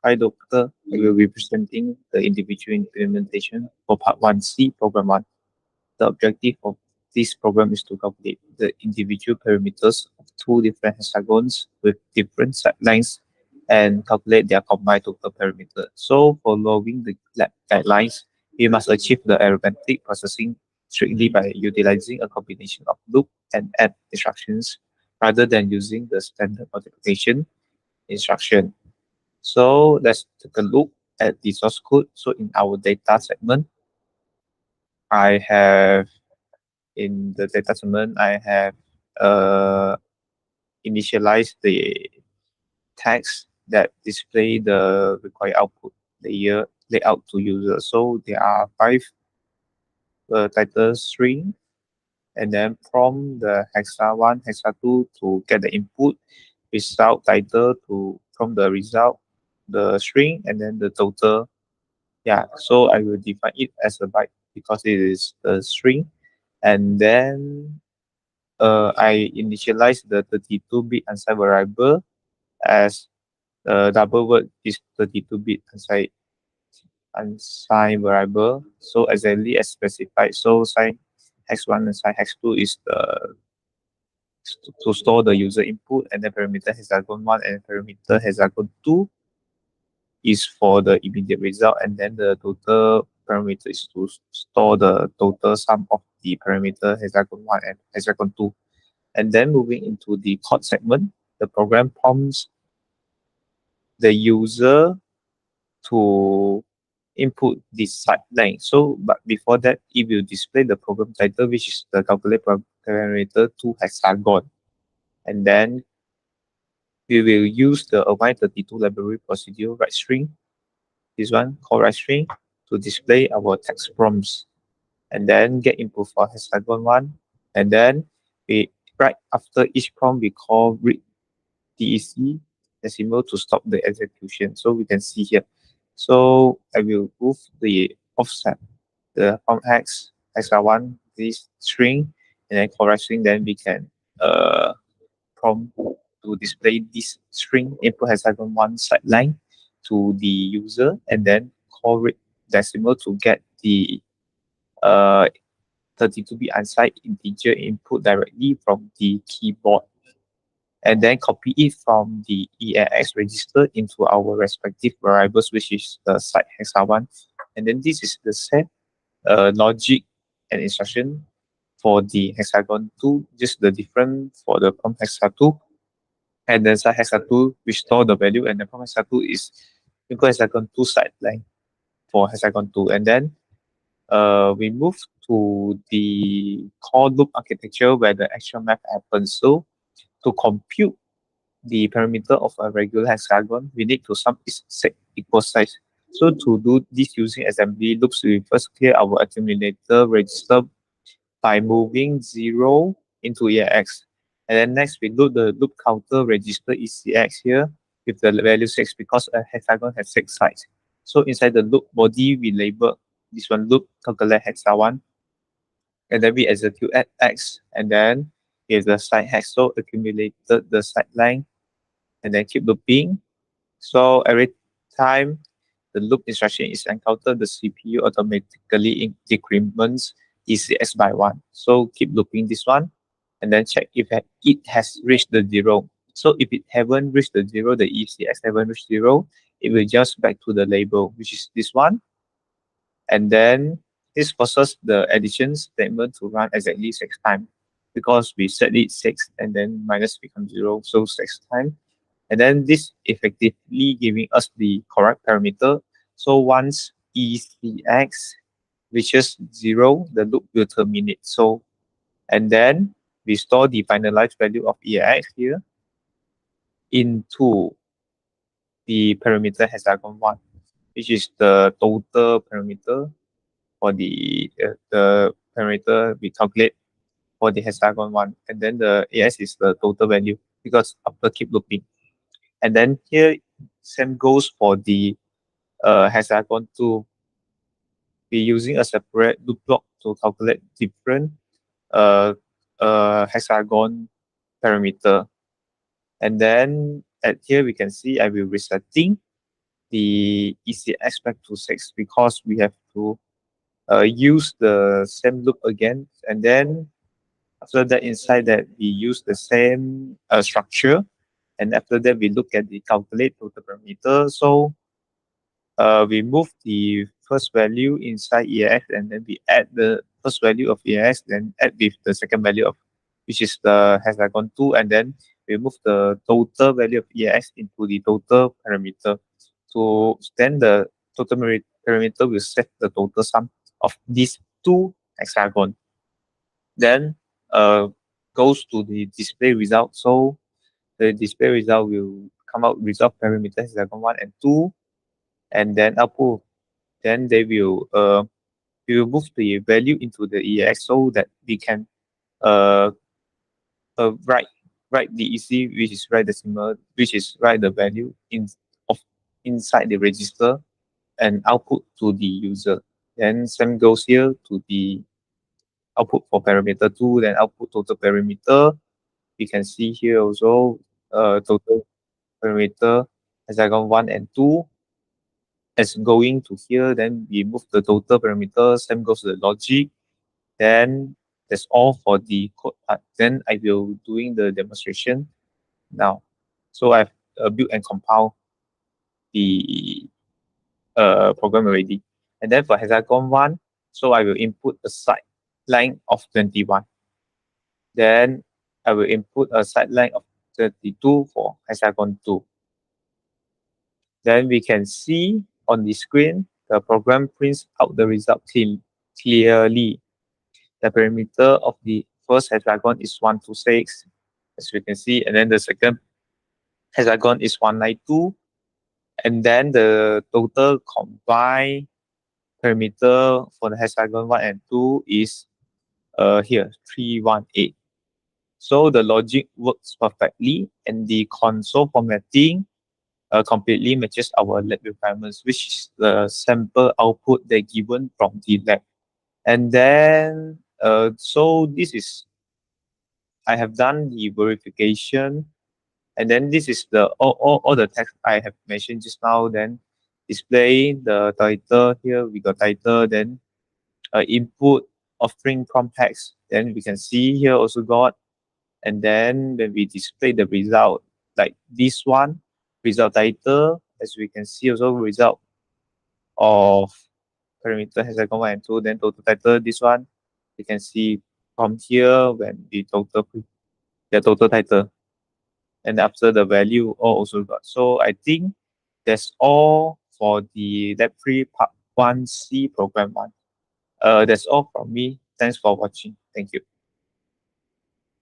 Hi, Doctor. I will be presenting the individual implementation for Part 1C, Program 1. The objective of this program is to calculate the individual parameters of two different hexagons with different sidelines and calculate their combined total parameter. So, following the lab guidelines, we must achieve the arithmetic processing strictly by utilizing a combination of loop and add instructions rather than using the standard multiplication instruction. So let's take a look at the source code. So in our data segment, I have I have uh, initialized the text that display the required output layer layout to user. So there are five title string, and then from the hexa1, hexa2 to get the input, result title to from the result, the string, and then the total. Yeah, so I will define it as a byte because it is a string. And then I initialize the 32-bit unsigned variable as double word is 32-bit unsigned variable. So exactly as specified. So sign hex1 and sign hex2 is to store the user input, and then parameter hexagon1 and parameter hexagon2 is for the immediate result, and then the total parameter is to store the total sum of the parameter hexagon 1 and hexagon 2. And then moving into the code segment, the program prompts the user to input this site length. So, but before that, it will display the program title, which is the calculate parameter to hexagon. And then we will use the align32 library procedure write string, this one called write string, to display our text prompts, and then get input for hexagon 1, and then we right after each prompt we call read DEC decimal to stop the execution. So we can see here. So I will move the offset the from hexa1 this string, and then correct string, then we can prompt to display this string input hexagon 1 sideline to the user, and then call read decimal to get the uh 32-bit unsigned integer input directly from the keyboard, and then copy it from the EAX register into our respective variables, which is the site hexa1. And then this is the set logic and instruction for the hexagon 2, just the different for the from hexa2. And then site hexa2, we store the value, and then from hexa2 is equal hexagon 2 sideline for hexagon 2. And then we move to the core loop architecture where the actual math happens. So to compute the parameter of a regular hexagon, we need to sum its set equal size. So to do this using assembly loops, we first clear our accumulator register by moving 0 into EAX. And then next we load the loop counter register ECX here with the value 6 because a hexagon has 6 sides. So inside the loop body, we label this one loop calculate hexa1, and then we execute at x, and then if the side hex, so accumulated the side length, and then keep looping. So every time the loop instruction is encountered, the CPU automatically decrements ECX by 1. So keep looping this one, and then check if it has reached the 0. So if it haven't reached the 0, the ECX haven't reached 0, it will just back to the label, which is this one. And then this forces the addition statement to run exactly 6 times because we set it 6 and then minus becomes 0, so 6 times. And then this effectively giving us the correct parameter. So once ECX reaches 0, the loop will terminate. So, and then we store the finalized value of EAX here into the parameter hexagon 1, which is the total parameter for the parameter we calculate for the hexagon 1, and then the AS is the total value because after keep looping. And then here same goes for the hexagon 2. We're using a separate loop block to calculate different uh, hexagon parameter. And then at here we can see I will resetting the ECX back to 6 because we have to use the same loop again, and then after that inside that we use the same structure, and after that we look at the calculate total parameter. So we move the first value inside EAX, and then we add the first value of EAX, then add with the second value of, which is the hexagon 2, and then we move the total value of EAX into the total parameter. So then the total parameter will set the total sum of these two hexagons. Then goes to the display result. So the display result will come out result parameter hexagon 1 and 2, and then output. Then they will we will move the value into the EAX so that we can uh, write the EC, which is write decimal, which is write the value of inside the register and output to the user. Then same goes here to the output for parameter 2, then output total parameter. We can see here also total parameter hexagon 1 and 2 as going to here. Then we move the total parameter, same goes to the logic. Then that's all for the code part. Then I will doing the demonstration now. So I've built and compiled the program already. And then for hexagon 1, so I will input a side line of 21. Then I will input a side line of 32 for hexagon 2. Then we can see on the screen, the program prints out the result clearly. The parameter of the first hexagon is 126, as we can see, and then the second hexagon is 192, and then the total combined parameter for the hexagon 1 and 2 is here 318. So the logic works perfectly, and the console formatting completely matches our lab requirements, which is the sample output they given from the lab. And then so this is, I have done the verification, and then this is the all the text I have mentioned just now. Then display the title here. We got title, then input offering prompt hex. Then we can see here also got, and then when we display the result like this one, result title, as we can see also result of parameter hexagon 1 and 2, then total title this one. You can see from here when the total title, and after the value all also got. So I think that's all for the LAB3 Part 1C Program 1. That's all from me. Thanks for watching. Thank you.